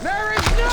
There is no...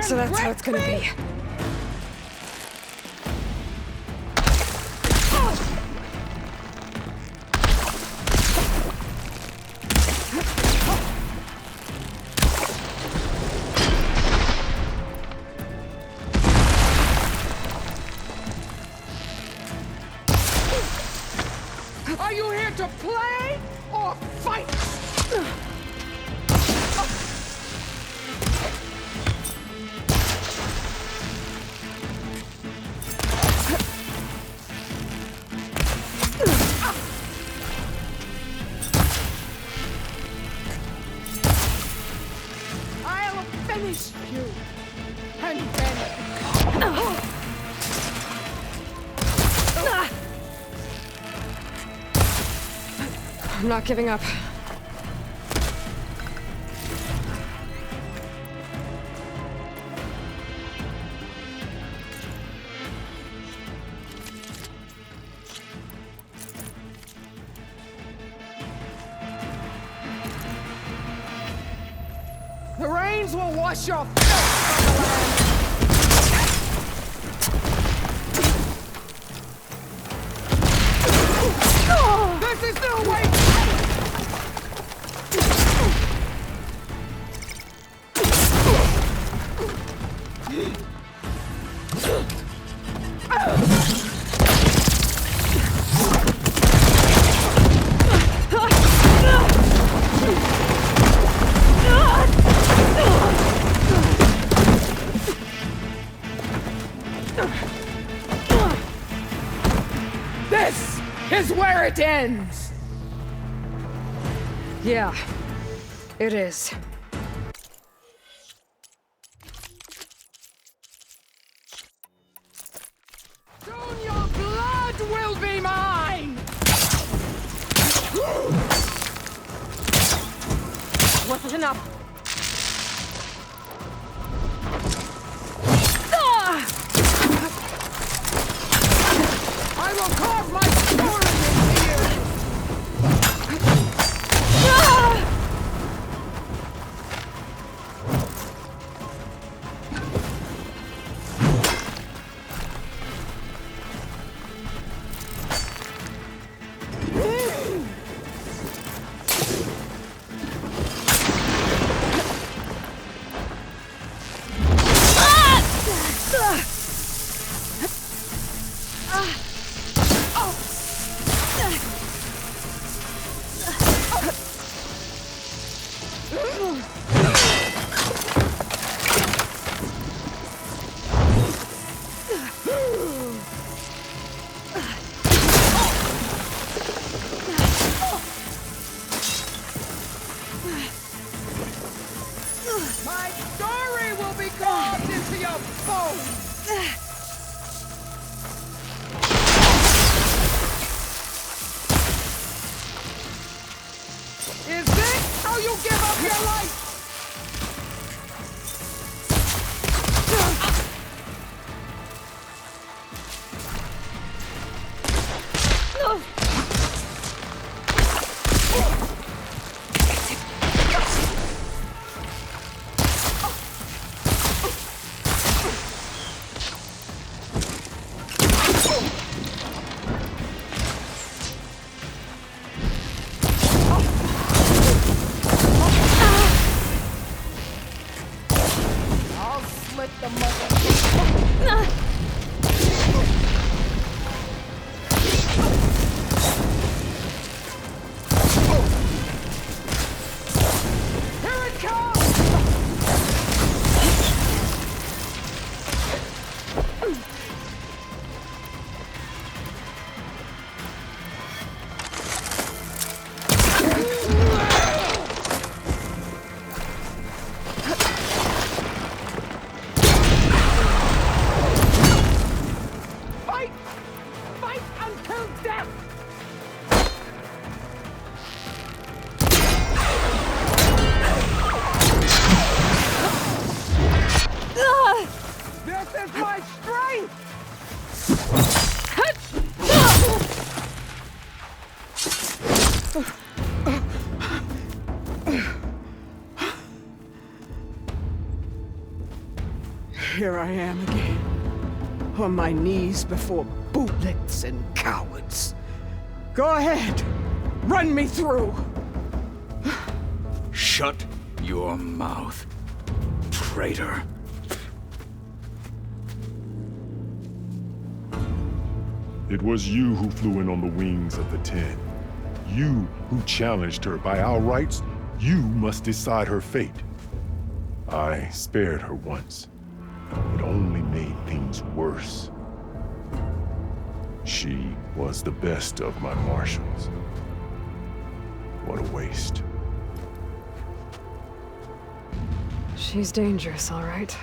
So that's how it's gonna be. Are you here to play or fight? I'll finish you, and then... I'm not giving up. The rains will wash your filth from the land! This is no way! This is where it ends! Yeah, it is. Soon your blood will be mine! Wasn't enough. I will carve my story into you! I'll slit the mother. Here it comes! Fight! Fight until death! This is my strength! Here I am again, on my knees before bootlets and cowards. Go ahead, run me through. Shut your mouth, traitor. It was you who flew in on the wings of the Ten. You who challenged her. By our rights, you must decide her fate. I spared her once. It only made things worse. She was the best of my marshals. What a waste. She's dangerous, all right.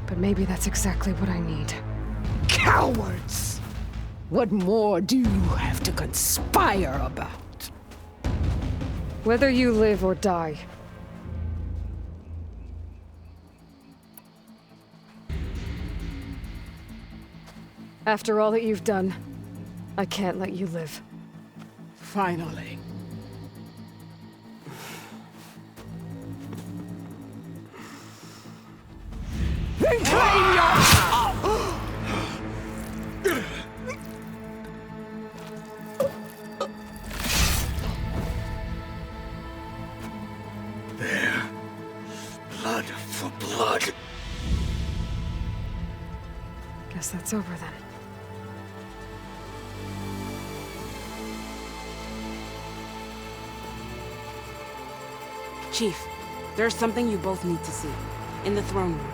But maybe that's exactly what I need. Cowards! What more do you have to conspire about? Whether you live or die. After all that you've done, I can't let you live. Finally. Reclaim your... There. Blood for blood. Guess that's over then. Chief, there's something you both need to see. In the throne room.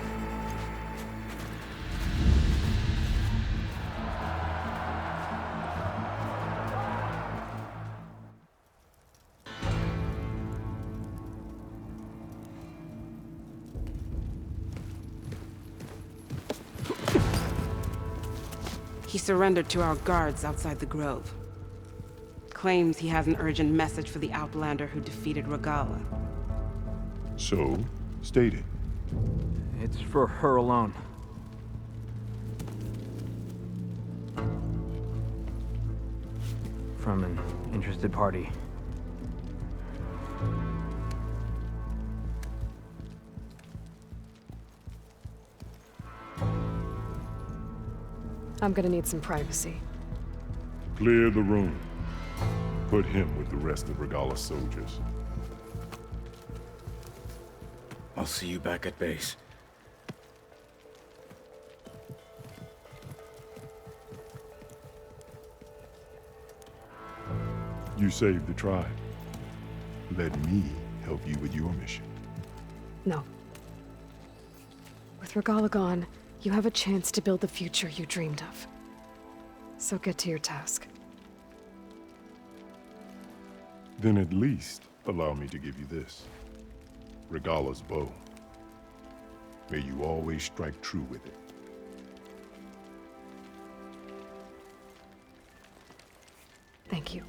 He surrendered to our guards outside the grove. Claims he has an urgent message for the Outlander who defeated Regalla. So, state it. It's for her alone. From an interested party. I'm gonna need some privacy. Clear the room. Put him with the rest of Regalla's soldiers. I'll see you back at base. You saved the tribe. Let me help you with your mission. No. With Regalla gone, you have a chance to build the future you dreamed of. So get to your task. Then at least allow me to give you this. Regalla's bow. May you always strike true with it. Thank you.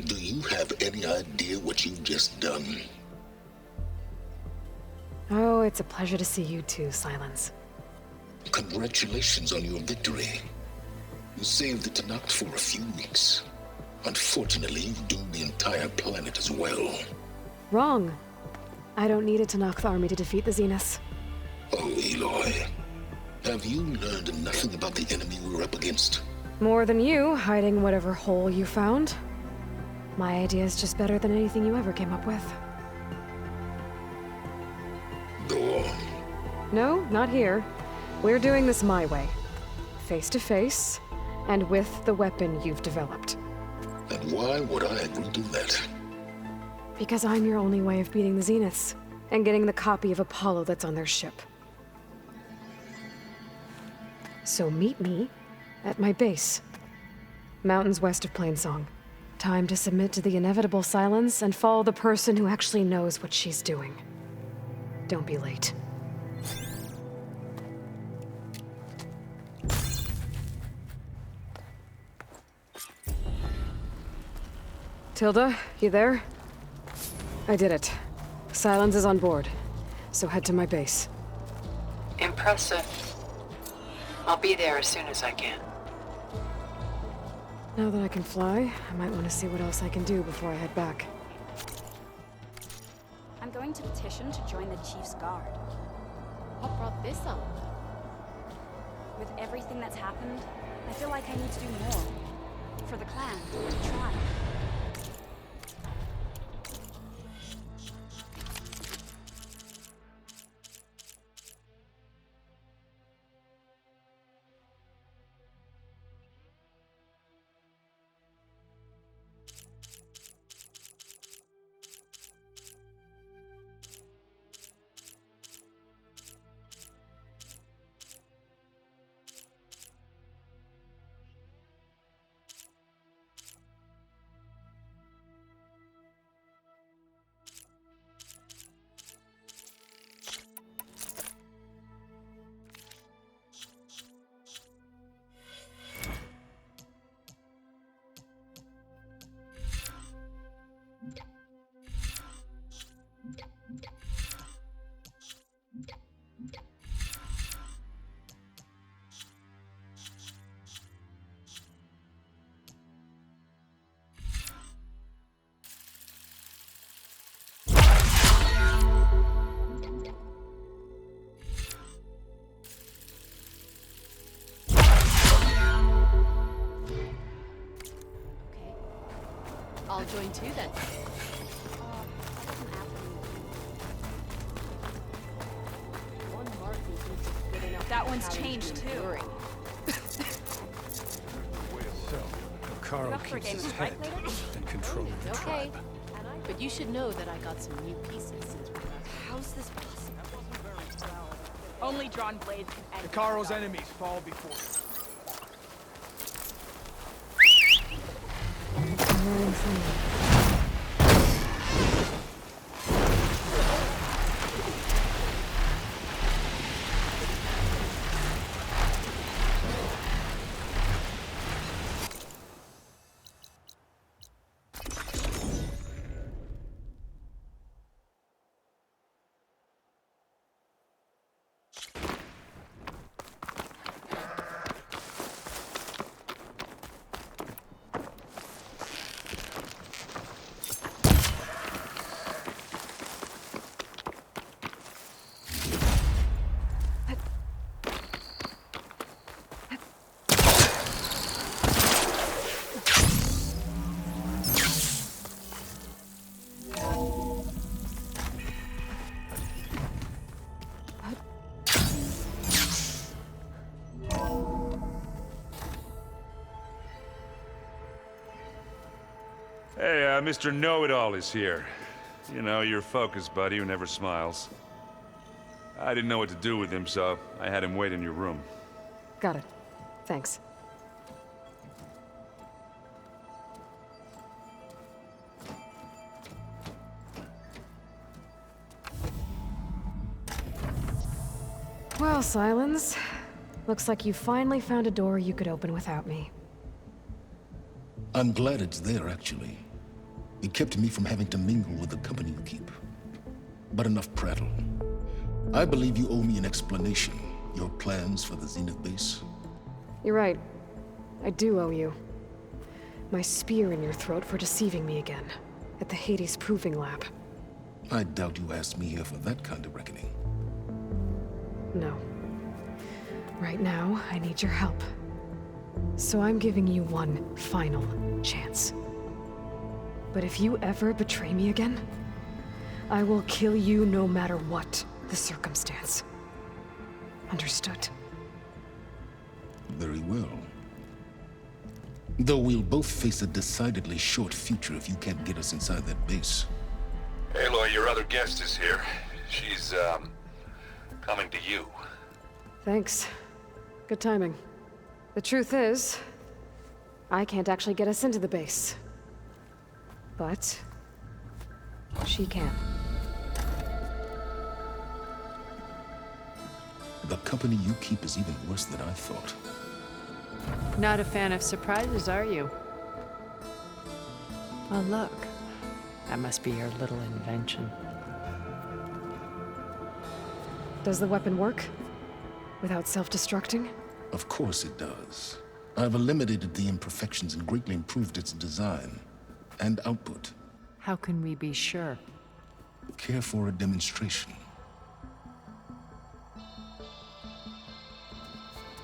Do you have any idea what you've just done? Oh, it's a pleasure to see you too, Silence. Congratulations on your victory. You saved the Tenakth for a few weeks. Unfortunately, you've doomed the entire planet as well. Wrong. I don't need a Tenakth army to defeat the Zeniths. Oh, Aloy. Have you learned nothing about the enemy we're up against? More than you, hiding whatever hole you found. My idea is just better than anything you ever came up with. Go on. No, not here. We're doing this my way. Face to face, and with the weapon you've developed. And why would I agree to that? Because I'm your only way of beating the Zeniths, and getting the copy of Apollo that's on their ship. So meet me at my base. Mountains west of Plainsong. Time to submit to the inevitable silence and follow the person who actually knows what she's doing. Don't be late. Tilda, you there? I did it. Silence is on board, so head to my base. Impressive. I'll be there as soon as I can. Now that I can fly, I might want to see what else I can do before I head back. I'm going to petition to join the Chief's Guard. What brought this up? With everything that's happened, I feel like I need to do more. For the clan, to try. I'll join too then. That one's changed too. Carl keeps his head and controlling the Okay, tribe. but you should know that I got some new pieces since we left. How's this possible? Only drawn blades can end. Karo's enemies fall before him. Hey, Mr. Know-It-All is here. You know, your focus buddy who never smiles. I didn't know what to do with him, so I had him wait in your room. Got it. Thanks. Well, Silence. Looks like you finally found a door you could open without me. I'm glad it's there, actually. It kept me from having to mingle with the company you keep. But enough prattle. I believe you owe me an explanation Your plans for the Zenith base? You're right. I do owe you. My spear in your throat for deceiving me again. At the Hades Proving Lab. I doubt you asked me here for that kind of reckoning. No. Right now, I need your help. So I'm giving you one final chance. But if you ever betray me again, I will kill you no matter what the circumstance. Understood? Very well. Though we'll both face a decidedly short future if you can't get us inside that base. Aloy, your other guest is here. She's, coming to you. Thanks. Good timing. The truth is, I can't actually get us into the base. But she can. The company you keep is even worse than I thought. Not a fan of surprises, are you? Oh, look. That must be your little invention. Does the weapon work? Without self-destructing? Of course it does. I've eliminated the imperfections and greatly improved its design and output. How can we be sure? Care for a demonstration?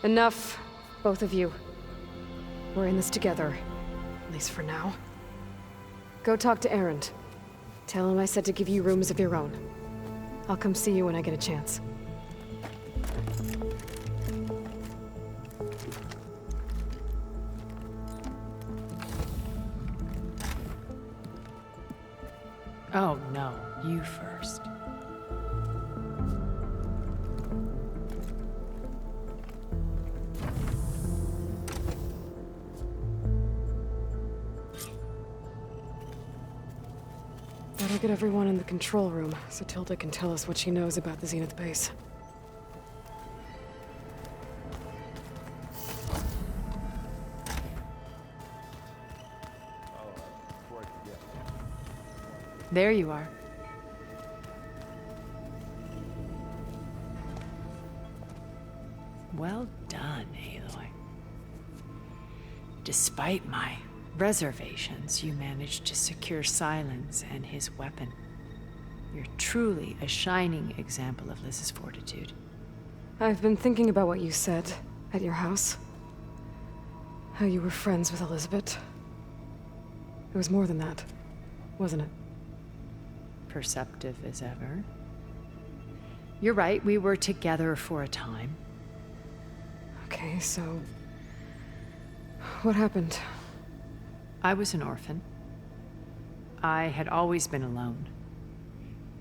Enough, both of you. We're in this together, at least for now. Go talk to Erend. Tell him I said to give you rooms of your own. I'll come see you when I get a chance. Oh, no. You first. Better get everyone in the control room so Tilda can tell us what she knows about the Zenith base. There you are. Well done, Aloy. Despite my reservations, you managed to secure Silence and his weapon. You're truly a shining example of Liz's fortitude. I've been thinking about what you said at your house. How you were friends with Elizabeth. It was more than that, wasn't it? Perceptive as ever. You're right, we were together for a time. Okay, so... what happened? I was an orphan. I had always been alone.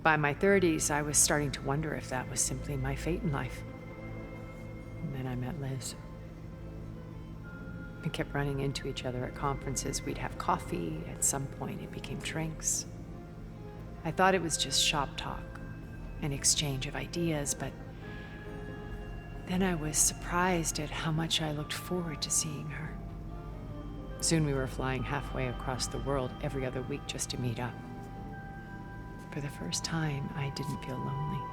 By my 30s, I was starting to wonder if that was simply my fate in life. And then I met Liz. We kept running into each other at conferences. We'd have coffee. At some point, it became drinks. I thought it was just shop talk, an exchange of ideas, but then I was surprised at how much I looked forward to seeing her. Soon we were flying halfway across the world every other week just to meet up. For the first time, I didn't feel lonely.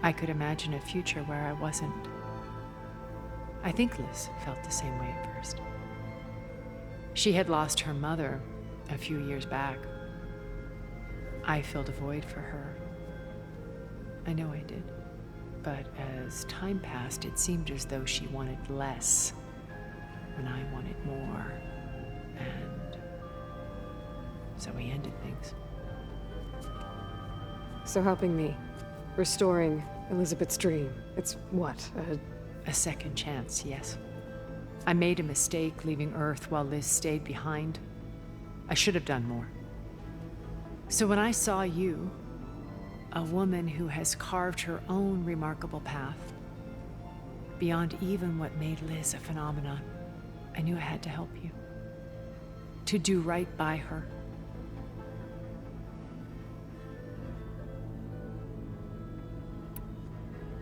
I could imagine a future where I wasn't. I think Liz felt the same way at first. She had lost her mother a few years back. I filled a void for her. I know I did. But as time passed, it seemed as though she wanted less when I wanted more. And so we ended things. So helping me, restoring Elizabeth's dream, it's what, a second chance, yes. I made a mistake leaving Earth while Liz stayed behind. I should have done more. So when I saw you, a woman who has carved her own remarkable path, beyond even what made Liz a phenomenon, I knew I had to help you. To do right by her.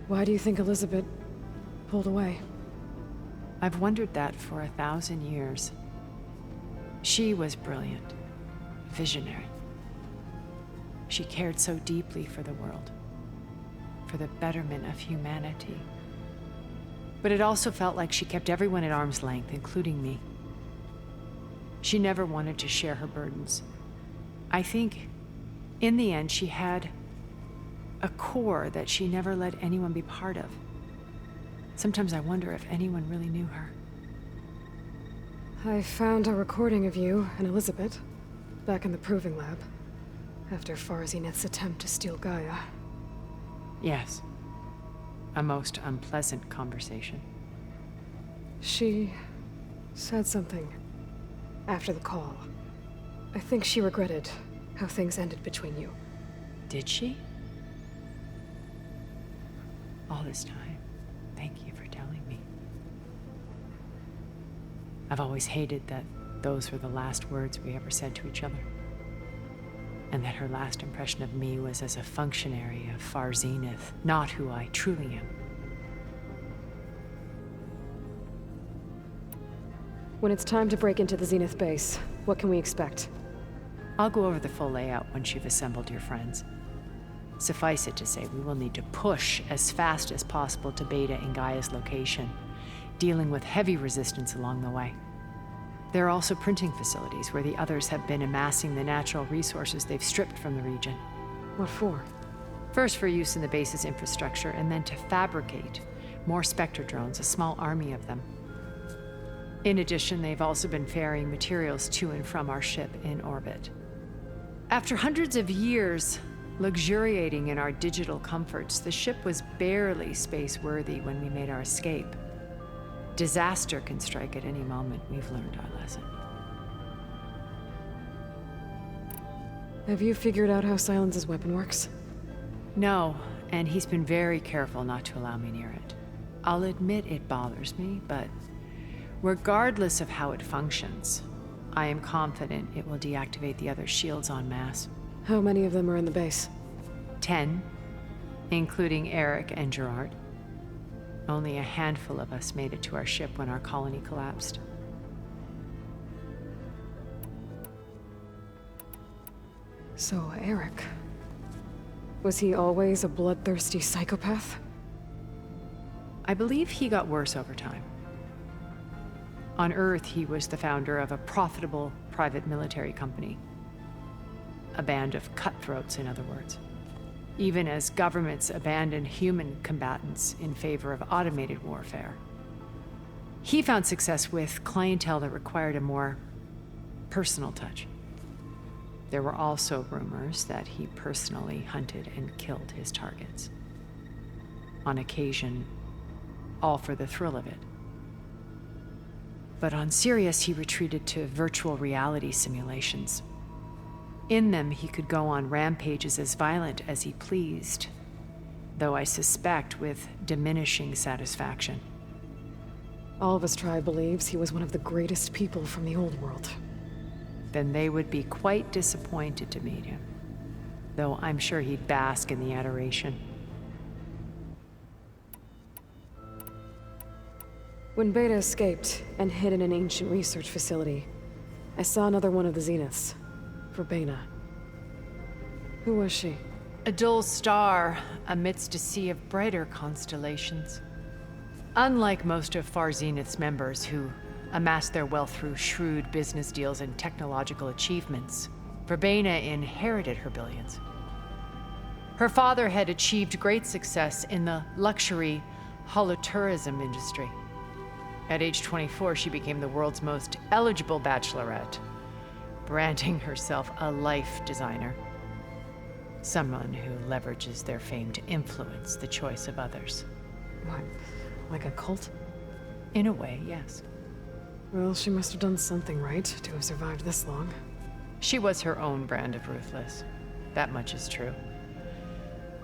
Why do you think Elizabeth pulled away? I've wondered that for 1,000 years. She was brilliant, visionary. She cared so deeply for the world. for the betterment of humanity. But it also felt like she kept everyone at arm's length, including me. She never wanted to share her burdens. I think, in the end, she had a core that she never let anyone be part of. Sometimes I wonder if anyone really knew her. I found a recording of you and Elizabeth back in the proving lab after Farzineth's attempt to steal Gaia. Yes. A most unpleasant conversation. She said something after the call. I think she regretted how things ended between you. Did she? All this time, thank you for telling me. I've always hated that those were the last words we ever said to each other. And that her last impression of me was as a functionary of Farzineth, not who I truly am. When it's time to break into the Zenith base, what can we expect? I'll go over the full layout once you've assembled your friends. Suffice it to say, we will need to push as fast as possible to Beta and Gaia's location, dealing with heavy resistance along the way. There are also printing facilities where the others have been amassing the natural resources they've stripped from the region. What for? First for use in the base's infrastructure, and then to fabricate more Spectre drones, a small army of them. In addition, they've also been ferrying materials to and from our ship in orbit. After hundreds of years luxuriating in our digital comforts, the ship was barely space-worthy when we made our escape. Disaster can strike at any moment. We've learned our lesson. Have you figured out how Silence's weapon works? No, and he's been very careful not to allow me near it. I'll admit it bothers me, but regardless of how it functions, I am confident it will deactivate the other shields en masse. How many of them are in the base? 10, including Eric and Gerard. Only a handful of us made it to our ship when our colony collapsed. So, Eric. Was he always a bloodthirsty psychopath? I believe he got worse over time. On Earth, he was the founder of a profitable private military company. A band of cutthroats, in other words. Even as governments abandoned human combatants in favor of automated warfare. He found success with clientele that required a more personal touch. There were also rumors that he personally hunted and killed his targets. On occasion, all for the thrill of it. But on Sirius, he retreated to virtual reality simulations. In them, he could go on rampages as violent as he pleased, though I suspect with diminishing satisfaction. All of his tribe believes he was one of the greatest people from the old world. Then they would be quite disappointed to meet him, though I'm sure he'd bask in the adoration. When Beta escaped and hid in an ancient research facility, I saw another one of the Zeniths. Verbena. Who was she? A dull star amidst a sea of brighter constellations. Unlike most of Farzineth's members who amassed their wealth through shrewd business deals and technological achievements, Verbena inherited her billions. Her father had achieved great success in the luxury holotourism industry. At age 24, she became the world's most eligible bachelorette, branding herself a life designer. Someone who leverages their fame to influence the choice of others. What, like a cult? In a way, yes. Well, she must have done something right to have survived this long. She was her own brand of ruthless. That much is true.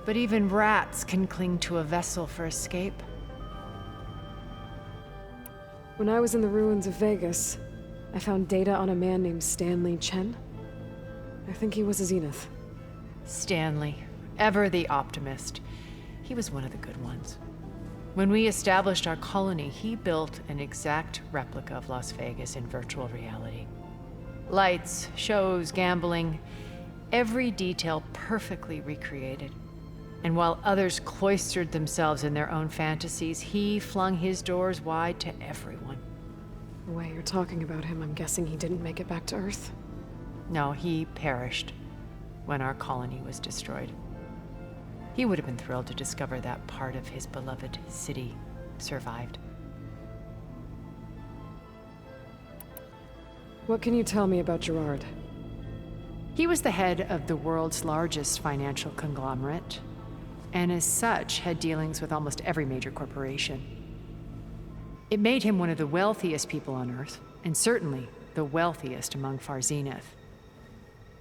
But even rats can cling to a vessel for escape. When I was in the ruins of Vegas, I found data on a man named Stanley Chen. I think he was a Zenith. Stanley, ever the optimist. He was one of the good ones. When we established our colony, he built an exact replica of Las Vegas in virtual reality. Lights, shows, gambling, every detail perfectly recreated. And while others cloistered themselves in their own fantasies, he flung his doors wide to everyone. The way you're talking about him, I'm guessing he didn't make it back to Earth? No, he perished when our colony was destroyed. He would have been thrilled to discover that part of his beloved city survived. What can you tell me about Gerard? He was the head of the world's largest financial conglomerate, and as such had dealings with almost every major corporation. It made him one of the wealthiest people on Earth, and certainly the wealthiest among Far Zenith.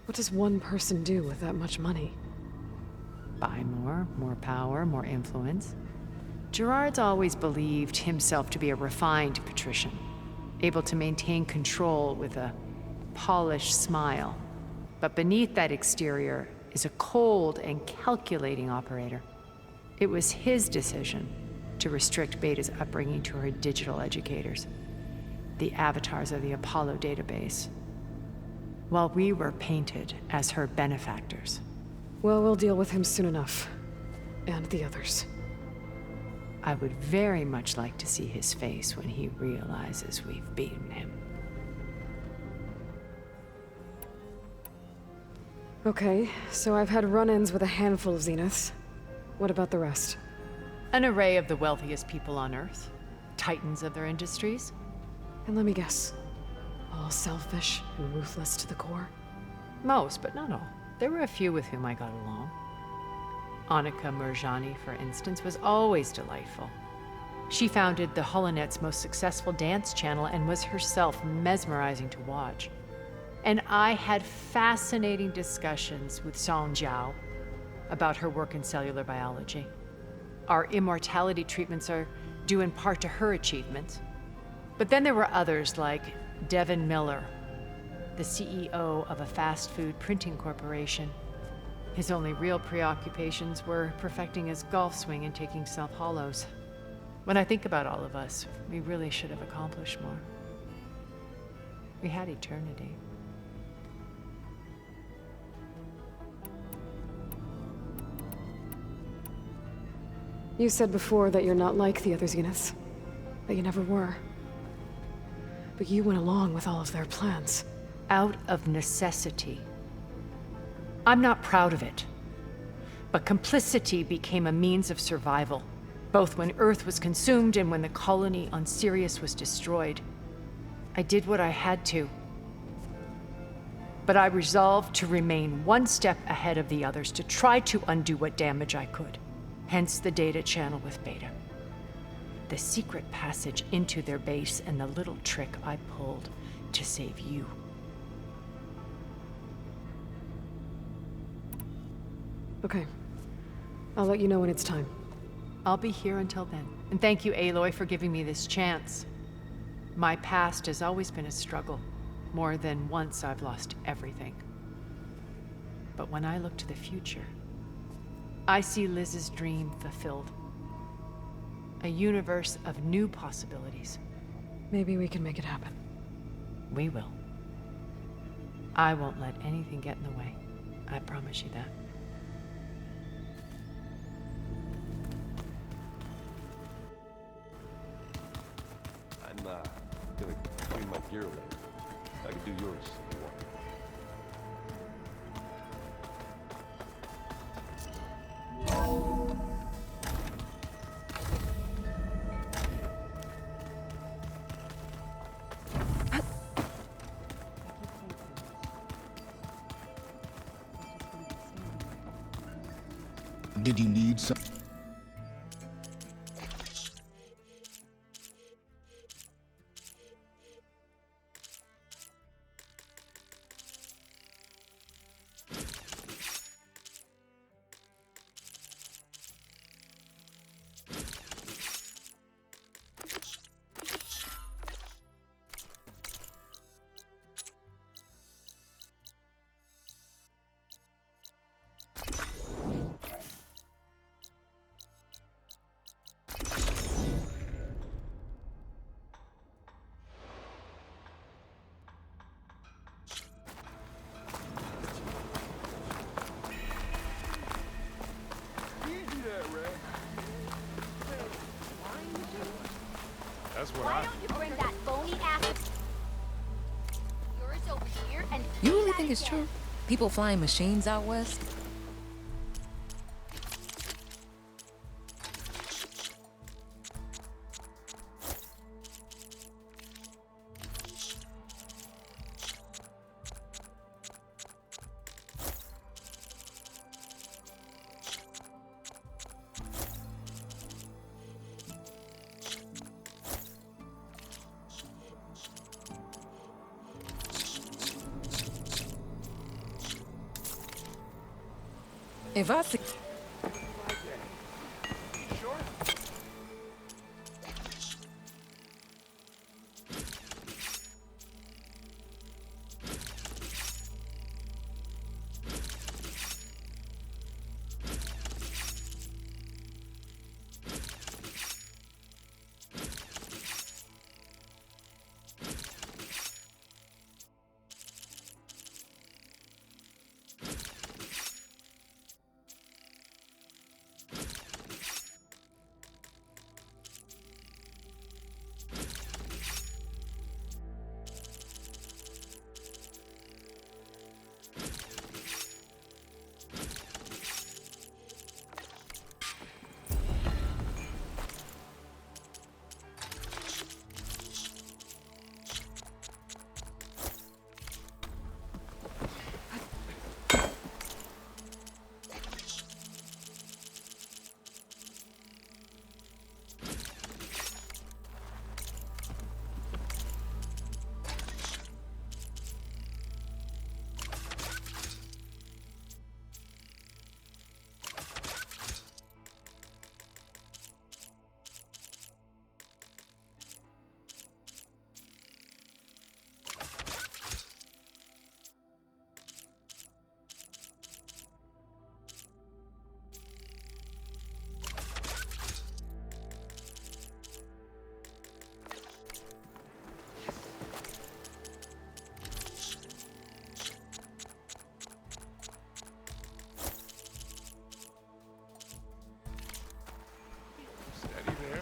What does one person do with that much money? Buy more power, more influence. Gerard's always believed himself to be a refined patrician, able to maintain control with a polished smile. But beneath that exterior is a cold and calculating operator. It was his decision to restrict Beta's upbringing to her digital educators, the avatars of the Apollo database, while we were painted as her benefactors. Well, we'll deal with him soon enough. And the others. I would very much like to see his face when he realizes we've beaten him. Okay, so I've had run-ins with a handful of Zeniths. What about the rest? An array of the wealthiest people on Earth. Titans of their industries. And let me guess. All selfish and ruthless to the core? Most, but not all. There were a few with whom I got along. Annika Murjani, for instance, was always delightful. She founded the Holonet's most successful dance channel and was herself mesmerizing to watch. And I had fascinating discussions with Song Jiao about her work in cellular biology. Our immortality treatments are due in part to her achievements. But then there were others like Devin Miller, the CEO of a fast food printing corporation. His only real preoccupations were perfecting his golf swing and taking self-hollows. When I think about all of us, we really should have accomplished more. We had eternity. You said before that you're not like the other Zeniths. That you never were. But you went along with all of their plans. Out of necessity. I'm not proud of it. But complicity became a means of survival, both when Earth was consumed and when the colony on Sirius was destroyed. I did what I had to. But I resolved to remain one step ahead of the others, to try to undo what damage I could. Hence the data channel with Beta. The secret passage into their base and the little trick I pulled to save you. Okay. I'll let you know when it's time. I'll be here until then. And thank you, Aloy, for giving me this chance. My past has always been a struggle. More than once I've lost everything. But when I look to the future, I see Liz's dream fulfilled. A universe of new possibilities. Maybe we can make it happen. We will. I won't let anything get in the way. I promise you that. I'm gonna clean my gear later. I can do yours if you want. Did you need some? That's what Why don't you bring that bony ass yours over here and You really think it's true? People flying machines out west? If I see... Steady there.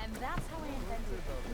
And that's how I invented the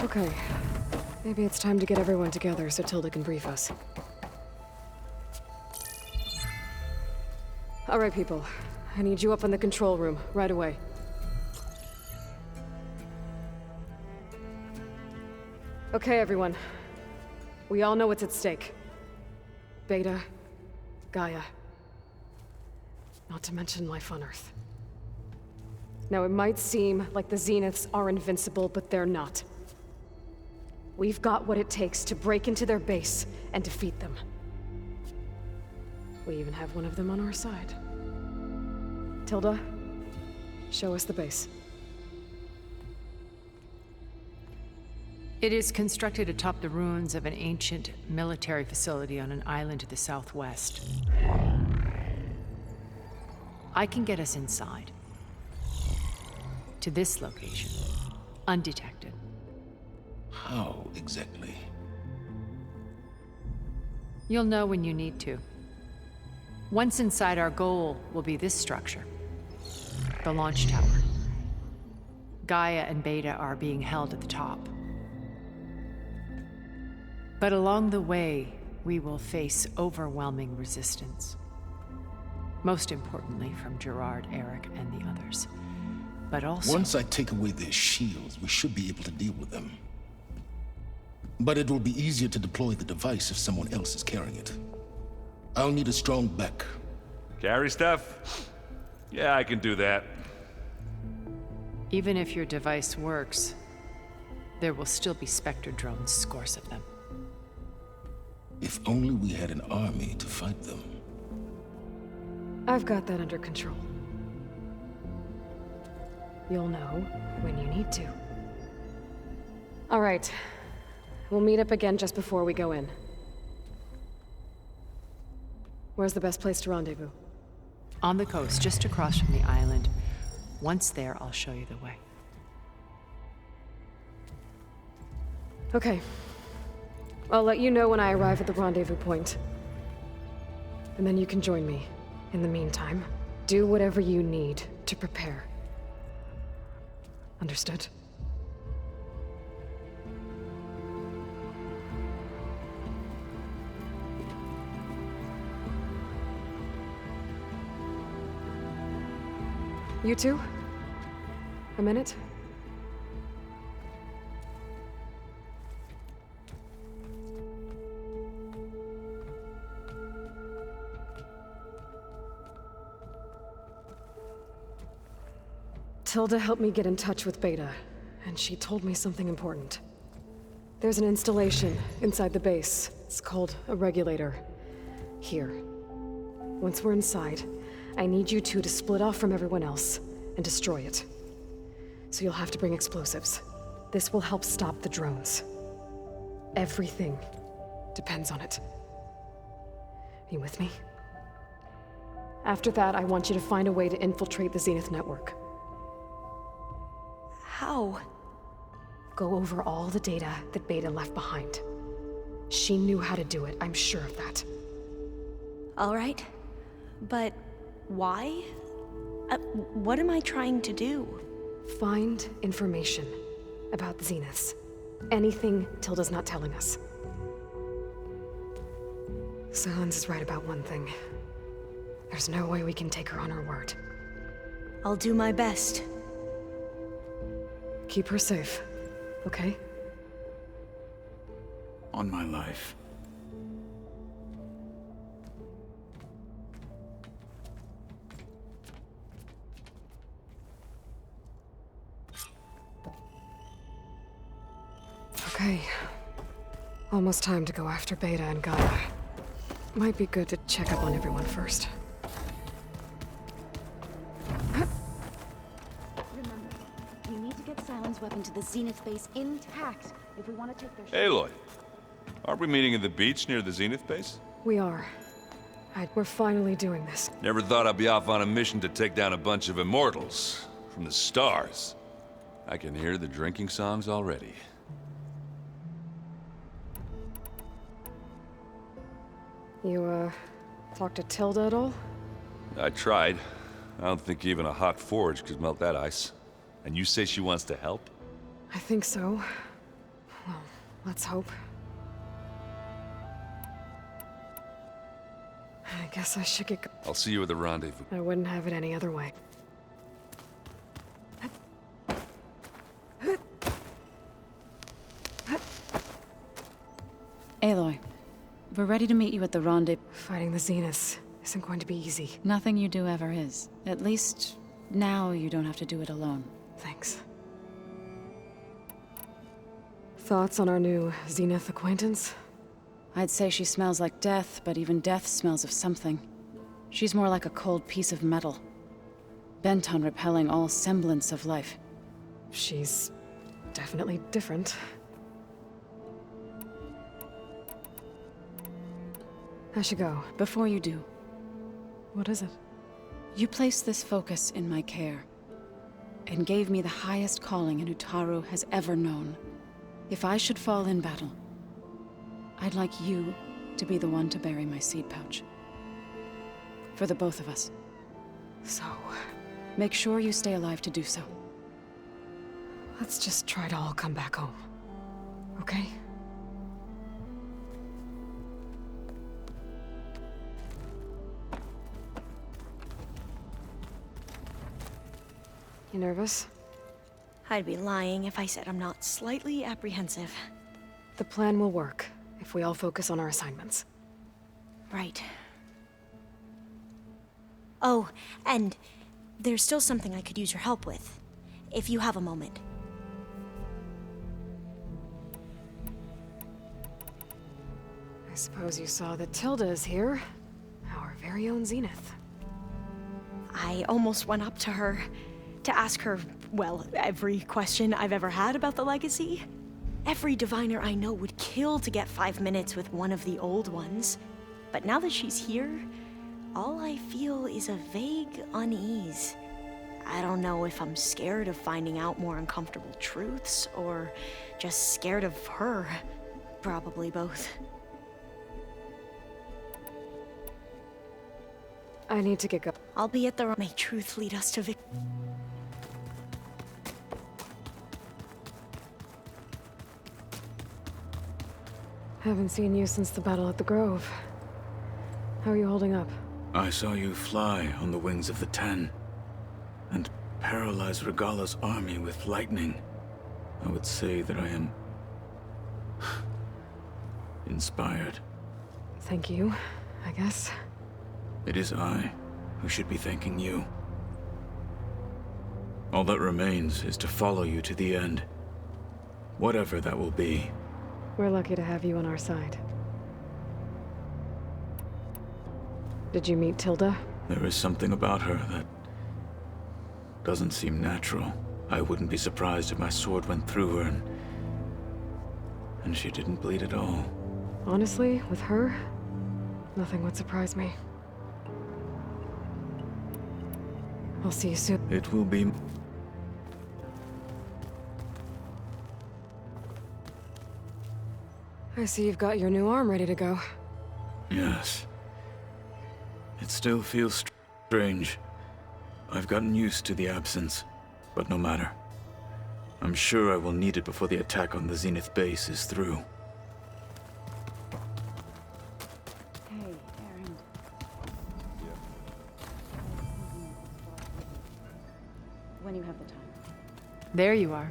Okay. Maybe it's time to get everyone together so Tilda can brief us. All right, people. I need you up in the control room, right away. Okay, everyone. We all know what's at stake. Beta, Gaia. Not to mention life on Earth. Now, it might seem like the Zeniths are invincible, but they're not. We've got what it takes to break into their base and defeat them. We even have one of them on our side. Tilda, show us the base. It is constructed atop the ruins of an ancient military facility on an island to the southwest. I can get us inside. To this location, undetected. How exactly? You'll know when you need to. Once inside, our goal will be this structure. The launch tower. Gaia and Beta are being held at the top. But along the way, we will face overwhelming resistance. Most importantly from Gerard, Eric, and the others. But also... Once I take away their shields, we should be able to deal with them. But it will be easier to deploy the device if someone else is carrying it. I'll need a strong back. Carry stuff? Yeah, I can do that. Even if your device works, there will still be Spectre drones, scores of them. If only we had an army to fight them. I've got that under control. You'll know when you need to. All right. We'll meet up again just before we go in. Where's the best place to rendezvous? On the coast, just across from the island. Once there, I'll show you the way. Okay. I'll let you know when I arrive at the rendezvous point. And then you can join me. In the meantime, do whatever you need to prepare. Understood? You two? A minute? Tilda helped me get in touch with Beta, and she told me something important. There's an installation inside the base. It's called a regulator. Here. Once we're inside, I need you two to split off from everyone else and destroy it. So you'll have to bring explosives. This will help stop the drones. Everything depends on it. Are you with me? After that, I want you to find a way to infiltrate the Zenith network. How? Go over all the data that Beta left behind. She knew how to do it, I'm sure of that. All right. But why? What am I trying to do? Find information about the Zeniths. Anything Tilda's not telling us. Silence is right about one thing. There's no way we can take her on her word. I'll do my best. Keep her safe, okay? On my life. Okay. Almost time to go after Beta and Gaia. Might be good to check up on everyone first. Remember, we need to get Silent's weapon to the Zenith base intact if we want to take their Aloy, aren't we meeting at the beach near the Zenith base? We are. We're finally doing this. Never thought I'd be off on a mission to take down a bunch of immortals from the stars. I can hear the drinking songs already. You, talk to Tilda at all? I tried. I don't think even a hot forge could melt that ice. And you say she wants to help? I think so. Well, let's hope. I guess I should get I'll see you at the rendezvous. I wouldn't have it any other way. Aloy, we're ready to meet you at the rendezvous. Fighting the Zeniths isn't going to be easy. Nothing you do ever is. At least, now you don't have to do it alone. Thanks. Thoughts on our new Zenith acquaintance? I'd say she smells like death, but even death smells of something. She's more like a cold piece of metal, bent on repelling all semblance of life. She's definitely different. I should go. Before you do. What is it? You placed this focus in my care, and gave me the highest calling an Utaru has ever known. If I should fall in battle, I'd like you to be the one to bury my seed pouch. For the both of us. So... make sure you stay alive to do so. let's just try to all come back home. Okay? You nervous? I'd be lying if I said I'm not slightly apprehensive. The plan will work, if we all focus on our assignments. Right. Oh, and there's still something I could use your help with, if you have a moment. I suppose you saw that Tilda is here. Our very own Zenith. I almost went up to her to ask her, well, every question I've ever had about the legacy. Every diviner I know would kill to get 5 minutes with one of the old ones. But now that she's here, all I feel is a vague unease. I don't know if I'm scared of finding out more uncomfortable truths, or just scared of her. Probably both. I need to get going. I'll be at the... May truth lead us to victory. Haven't seen you since the battle at the Grove. How are you holding up? I saw you fly on the wings of the Ten, and paralyze Regalla's army with lightning. I would say that I am... inspired. Thank you, I guess. It is I who should be thanking you. All that remains is to follow you to the end. Whatever that will be. We're lucky to have you on our side. Did you meet Tilda? There is something about her that doesn't seem natural. I wouldn't be surprised if my sword went through her and she didn't bleed at all. Honestly, with her, nothing would surprise me. I'll see you soon. It will be... I see you've got your new arm ready to go. Yes. It still feels strange. I've gotten used to the absence, but no matter. I'm sure I will need it before the attack on the Zenith base is through. Hey, Aaron. When you have the time. There you are.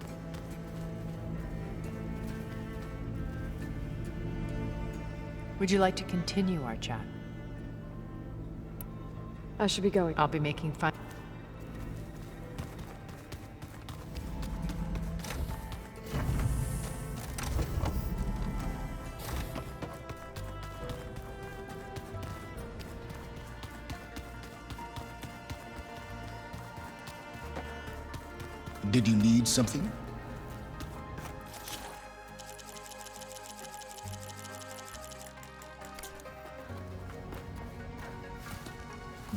Would you like to continue our chat? I should be going. I'll be making fun. Did you need something?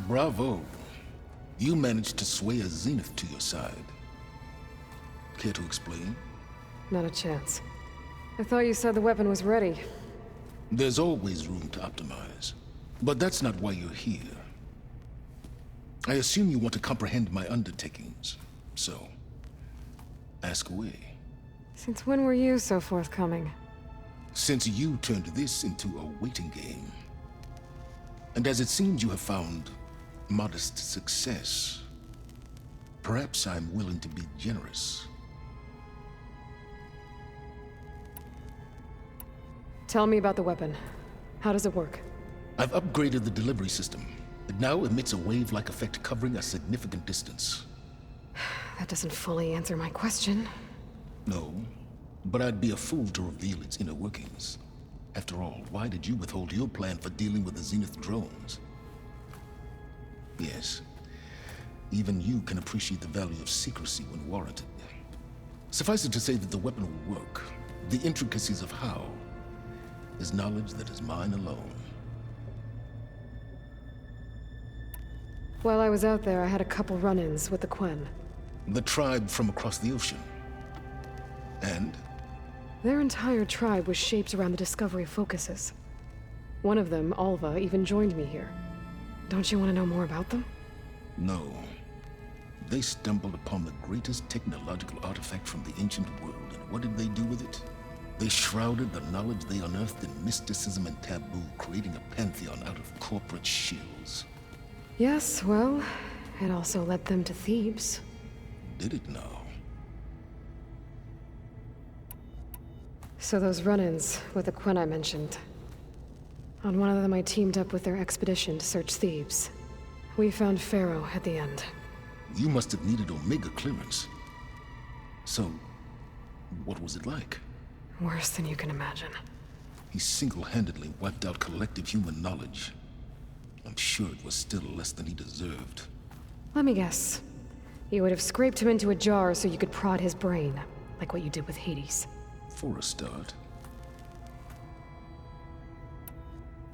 Bravo. You managed to sway a Zenith to your side. Care to explain? Not a chance. I thought you said the weapon was ready. There's always room to optimize. But that's not why you're here. I assume you want to comprehend my undertakings. So, ask away. Since when were you so forthcoming? Since you turned this into a waiting game. And as it seems you have found modest success, perhaps I'm willing to be generous. Tell me about the weapon. How does it work? I've upgraded the delivery system. It now emits a wave-like effect covering a significant distance. That doesn't fully answer my question. No, but I'd be a fool to reveal its inner workings. After all, why did you withhold your plan for dealing with the Zenith drones? Yes, even you can appreciate the value of secrecy when warranted. Suffice it to say that the weapon will work. The intricacies of how is knowledge that is mine alone. While I was out there, I had a couple run-ins with the Quen. The tribe from across the ocean. And? Their entire tribe was shaped around the discovery of focuses. One of them, Alva, even joined me here. Don't you want to know more about them? No. They stumbled upon the greatest technological artifact from the ancient world, and what did they do with it? They shrouded the knowledge they unearthed in mysticism and taboo, creating a pantheon out of corporate shills. Yes, well, it also led them to Thebes. Did it now? So those run-ins with the Quen I mentioned. On one of them I teamed up with their expedition to search Thebes. We found Pharaoh at the end. You must have needed Omega clearance. So, what was it like? Worse than you can imagine. He single-handedly wiped out collective human knowledge. I'm sure it was still less than he deserved. Let me guess. You would have scraped him into a jar so you could prod his brain, like what you did with Hades. For a start.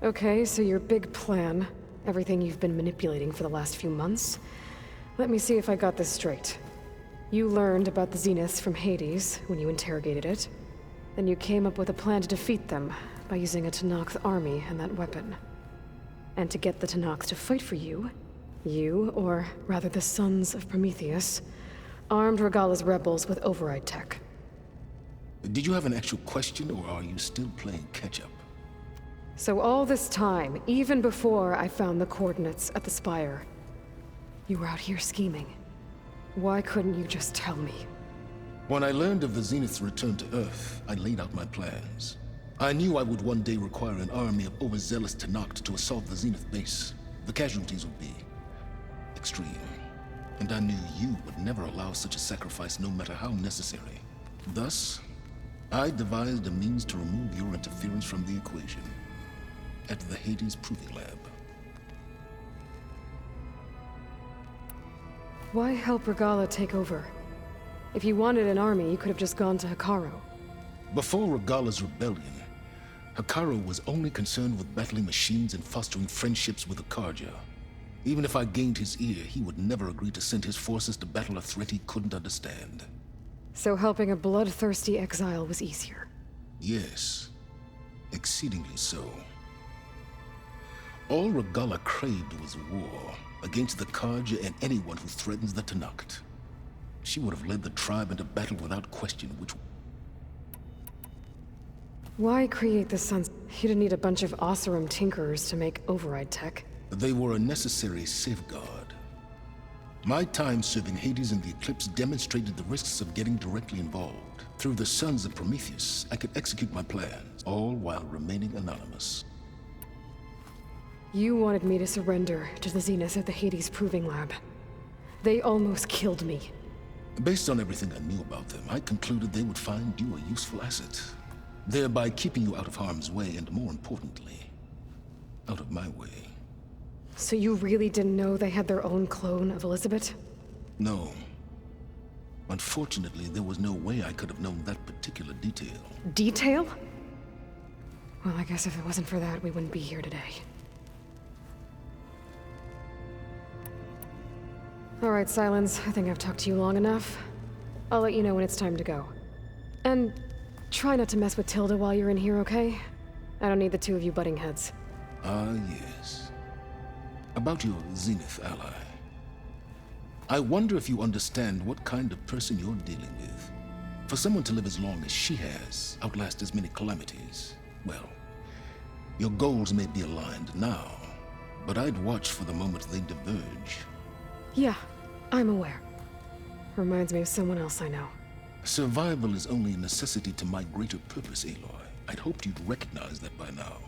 Okay, so your big plan, everything you've been manipulating for the last few months. Let me see if I got this straight. You learned about the Zeniths from Hades when you interrogated it. Then you came up with a plan to defeat them by using a Tenakth army and that weapon. And to get the Tenakth to fight for you, or rather the Sons of Prometheus, armed Regalla's rebels with override tech. Did you have an actual question, or are you still playing catch-up? So all this time, even before I found the coordinates at the Spire, you were out here scheming. Why couldn't you just tell me? When I learned of the Zenith's return to Earth, I laid out my plans. I knew I would one day require an army of overzealous Tenakth to assault the Zenith base. The casualties would be extreme. And I knew you would never allow such a sacrifice, no matter how necessary. Thus, I devised a means to remove your interference from the equation. At the Hades Proving Lab. Why help Regalla take over? If you wanted an army, you could have just gone to Hekarro. Before Regalla's rebellion, Hekarro was only concerned with battling machines and fostering friendships with the Karja. Even if I gained his ear, he would never agree to send his forces to battle a threat he couldn't understand. So helping a bloodthirsty exile was easier? Yes. Exceedingly so. All Regalla craved was war against the Karja and anyone who threatens the Tenakth. She would have led the tribe into battle without question, which... Why create the Sons? You didn't need a bunch of Oseram tinkerers to make override tech. They were a necessary safeguard. My time serving Hades and the Eclipse demonstrated the risks of getting directly involved. Through the Sons of Prometheus, I could execute my plans, all while remaining anonymous. You wanted me to surrender to the Zeniths at the Hades Proving Lab. They almost killed me. Based on everything I knew about them, I concluded they would find you a useful asset, thereby keeping you out of harm's way and, more importantly, out of my way. So you really didn't know they had their own clone of Elizabeth? No. Unfortunately, there was no way I could have known that particular detail. Detail? Well, I guess if it wasn't for that, we wouldn't be here today. All right, Silence. I think I've talked to you long enough. I'll let you know when it's time to go. And try not to mess with Tilda while you're in here, okay? I don't need the two of you butting heads. Ah, yes. About your Zenith ally. I wonder if you understand what kind of person you're dealing with. For someone to live as long as she has, outlast as many calamities, well, your goals may be aligned now, but I'd watch for the moment they diverge. Yeah, I'm aware. Reminds me of someone else I know. Survival is only a necessity to my greater purpose, Aloy. I'd hoped you'd recognize that by now.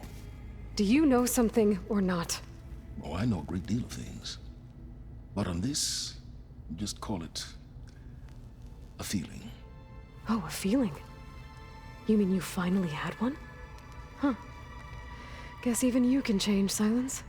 Do you know something or not? Oh, I know a great deal of things. But on this, just call it a feeling. Oh, a feeling? You mean you finally had one? Huh. Guess even you can change, Silence.